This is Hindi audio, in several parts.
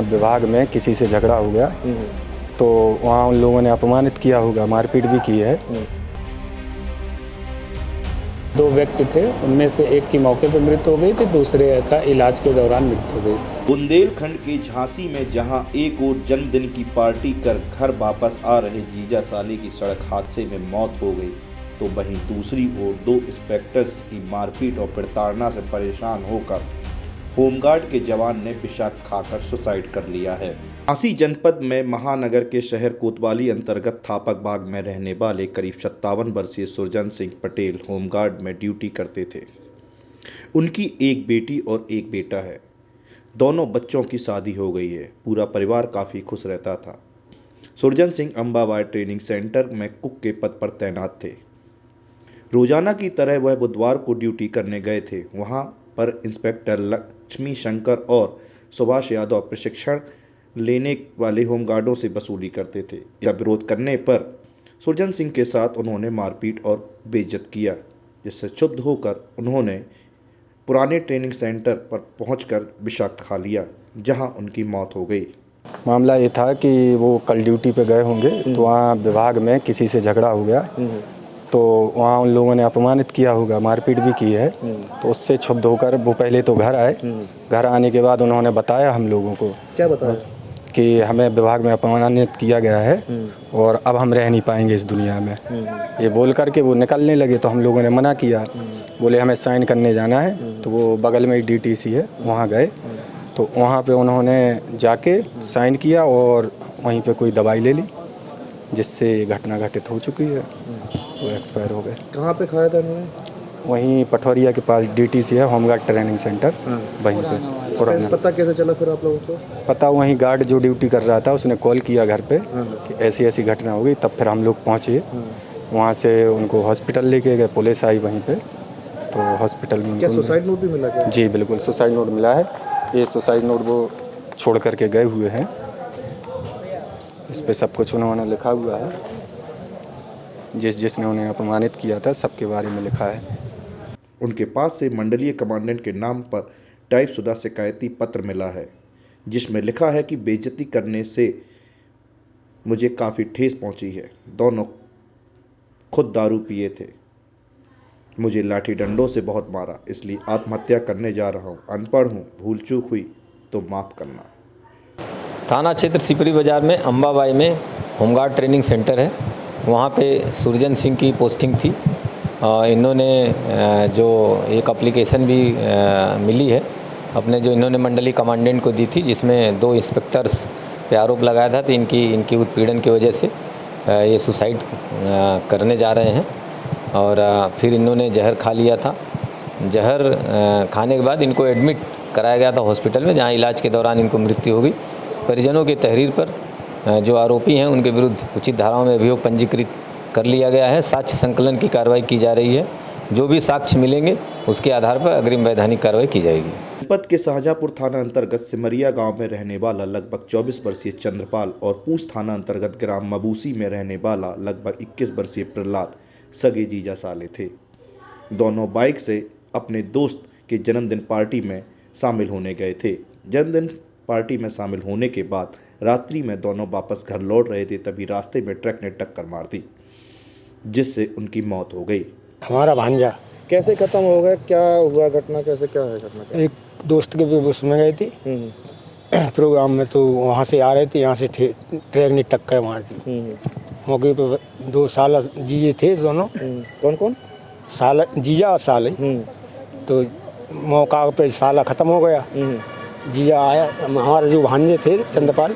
विभाग में किसी से झगड़ा हो गया तो वहाँ उन लोगों ने अपमानित किया होगा, मारपीट भी की है। दो व्यक्ति थे, उनमें से एक की मौके पर मृत्यु हो गई थी, दूसरे का इलाज के दौरान मृत्यु हो गई। बुंदेलखंड के झांसी में जहां एक और जन्मदिन की पार्टी कर घर वापस आ रहे जीजा साले की सड़क हादसे में मौत हो गई, तो वहीं दूसरी ओर दो इंस्पेक्टर्स की मारपीट और प्रताड़ना से परेशान होकर होमगार्ड के जवान ने विषाक्त खाकर सुसाइड कर लिया है। झांसी जनपद में महानगर के शहर कोतवाली अंतर्गत थापक बाग में रहने वाले करीब 57 वर्षीय सुरजन सिंह पटेल होमगार्ड में ड्यूटी करते थे। उनकी एक बेटी और एक बेटा है। दोनों बच्चों की शादी हो गई है। पूरा परिवार काफ़ी खुश रहता था। सुरजन सिंह अंबाबाई ट्रेनिंग सेंटर में कुक के पद पर तैनात थे। रोजाना की तरह वह बुधवार को ड्यूटी करने गए थे। वहां पर इंस्पेक्टर लक्ष्मी शंकर और सुभाष यादव प्रशिक्षण लेने वाले होमगार्डों से वसूली करते थे। इसका विरोध करने पर सुरजन सिंह के साथ उन्होंने मारपीट और बेइज्जत किया, जिससे क्षुब्ध होकर उन्होंने पुराने ट्रेनिंग सेंटर पर पहुंचकर विषाक्त खा लिया, जहां उनकी मौत हो गई। मामला ये था कि वो कल ड्यूटी पे गए होंगे तो वहाँ विभाग में किसी से झगड़ा हो गया तो वहाँ उन लोगों ने अपमानित किया होगा, मारपीट भी की है। तो उससे क्षुब्ध होकर वो पहले तो घर आए। घर आने के बाद उन्होंने बताया हम लोगों को। क्या बताया? कि हमें विभाग में अपमानित किया गया है और अब हम रह नहीं पाएंगे इस दुनिया में। ये बोल करके वो निकलने लगे तो हम लोगों ने मना किया। बोले हमें साइन करने जाना है। तो वो बगल में ही DTC है, वहाँ गए तो वहाँ पे उन्होंने जाके साइन किया और वहीं पे कोई दवाई ले ली, जिससे घटना घटित हो चुकी है। वो एक्सपायर हो गए। कहाँ पे खाया था उन्होंने? वहीं पठौरिया के पास DTC है, होमगार्ड ट्रेनिंग सेंटर, वहीं पे पुराना। पता कैसे चला फिर आप लोगों को? पता वहीं गार्ड जो ड्यूटी कर रहा था उसने कॉल किया घर पे कि ऐसी ऐसी घटना हो गई। तब फिर हम लोग पहुँचे, वहाँ से उनको हॉस्पिटल लेके गए। पुलिस आई वहीं पे तो हॉस्पिटल में। क्या सुसाइड नोट भी मिला क्या? जी बिल्कुल, सुसाइड नोट मिला है। ये सुसाइड नोट वो छोड़ करके गए हुए हैं। इस पे सब कुछ उन्होंने लिखा हुआ है, जिसने उन्हें अपमानित किया था सबके बारे में लिखा है। उनके पास से मंडलीय कमांडेंट के नाम पर टाइपशुदा शिकायती पत्र मिला है, जिसमें लिखा है कि बेइज्जती करने से मुझे काफ़ी ठेस पहुंची है। दोनों खुद दारू पिए थे। मुझे लाठी डंडों से बहुत मारा, इसलिए आत्महत्या करने जा रहा हूं। अनपढ़ हूं, भूल चूक हुई तो माफ़ करना। थाना क्षेत्र सिपरी बाज़ार में अंबाबाई में होमगार्ड ट्रेनिंग सेंटर है, वहाँ पे सुरजन सिंह की पोस्टिंग थी। इन्होंने जो एक एप्लीकेशन भी मिली है अपने, जो इन्होंने मंडली कमांडेंट को दी थी, जिसमें दो इंस्पेक्टर्स पे आरोप लगाया था। तो इनकी उत्पीड़न की वजह से ये सुसाइड करने जा रहे हैं और फिर इन्होंने जहर खा लिया था। जहर खाने के बाद इनको एडमिट कराया गया था हॉस्पिटल में, जहाँ इलाज के दौरान इनको मृत्यु हो गई। परिजनों की तहरीर पर जो आरोपी हैं उनके विरुद्ध उचित धाराओं में अभियोग पंजीकृत कर लिया गया है। साक्ष्य संकलन की कार्रवाई की जा रही है। जो भी साक्ष्य मिलेंगे उसके आधार पर अग्रिम वैधानिक कार्रवाई की जाएगी। जनपद के शाहजहाँपुर थाना अंतर्गत सिमरिया गांव में रहने वाला लगभग 24 वर्षीय चंद्रपाल और पूंछ थाना अंतर्गत ग्राम मबूसी में रहने वाला लगभग 21 वर्षीय प्रहलाद सगे जीजा साले थे। दोनों बाइक से अपने दोस्त के जन्मदिन पार्टी में शामिल होने गए थे। जन्मदिन पार्टी में शामिल होने के बाद रात्रि में दोनों वापस घर लौट रहे थे, तभी रास्ते में ट्रक ने टक्कर मार दी, जिससे उनकी मौत हो गई। हमारा भांजा। कैसे खत्म हो गया? क्या हुआ घटना? कैसे क्या है घटना? एक दोस्त के भी उसमें गई थी प्रोग्राम में, तो वहाँ से आ रहे थे, यहाँ से ट्रक ने टक्कर मार दी। मौके पे दो साला जीजे थे दोनों। कौन कौन? साला जीजा और साले। तो मौका पे साला ख़त्म हो गया। जीजा आया, हमारे जो भांजे थे चंद्रपाल,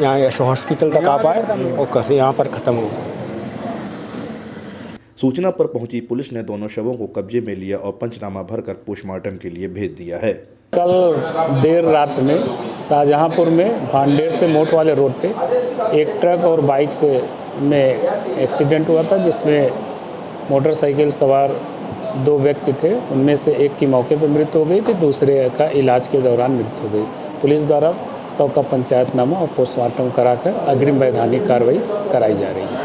यहाँ हॉस्पिटल तक आ पाए और कैसे यहाँ पर ख़त्म हो गया। सूचना पर पहुंची पुलिस ने दोनों शवों को कब्जे में लिया और पंचनामा भरकर पोस्टमार्टम के लिए भेज दिया है। कल देर रात में शाहजहाँपुर में भांडेर से मोट वाले रोड पे एक ट्रक और बाइक से में एक्सीडेंट हुआ था, जिसमें मोटरसाइकिल सवार दो व्यक्ति थे। उनमें से एक की मौके पर मृत्यु हो गई थी, दूसरे का इलाज के दौरान मृत्यु हो गई। पुलिस द्वारा 100 का पंचायतनामा और पोस्टमार्टम कराकर अग्रिम वैधानिक कार्रवाई कराई जा रही है।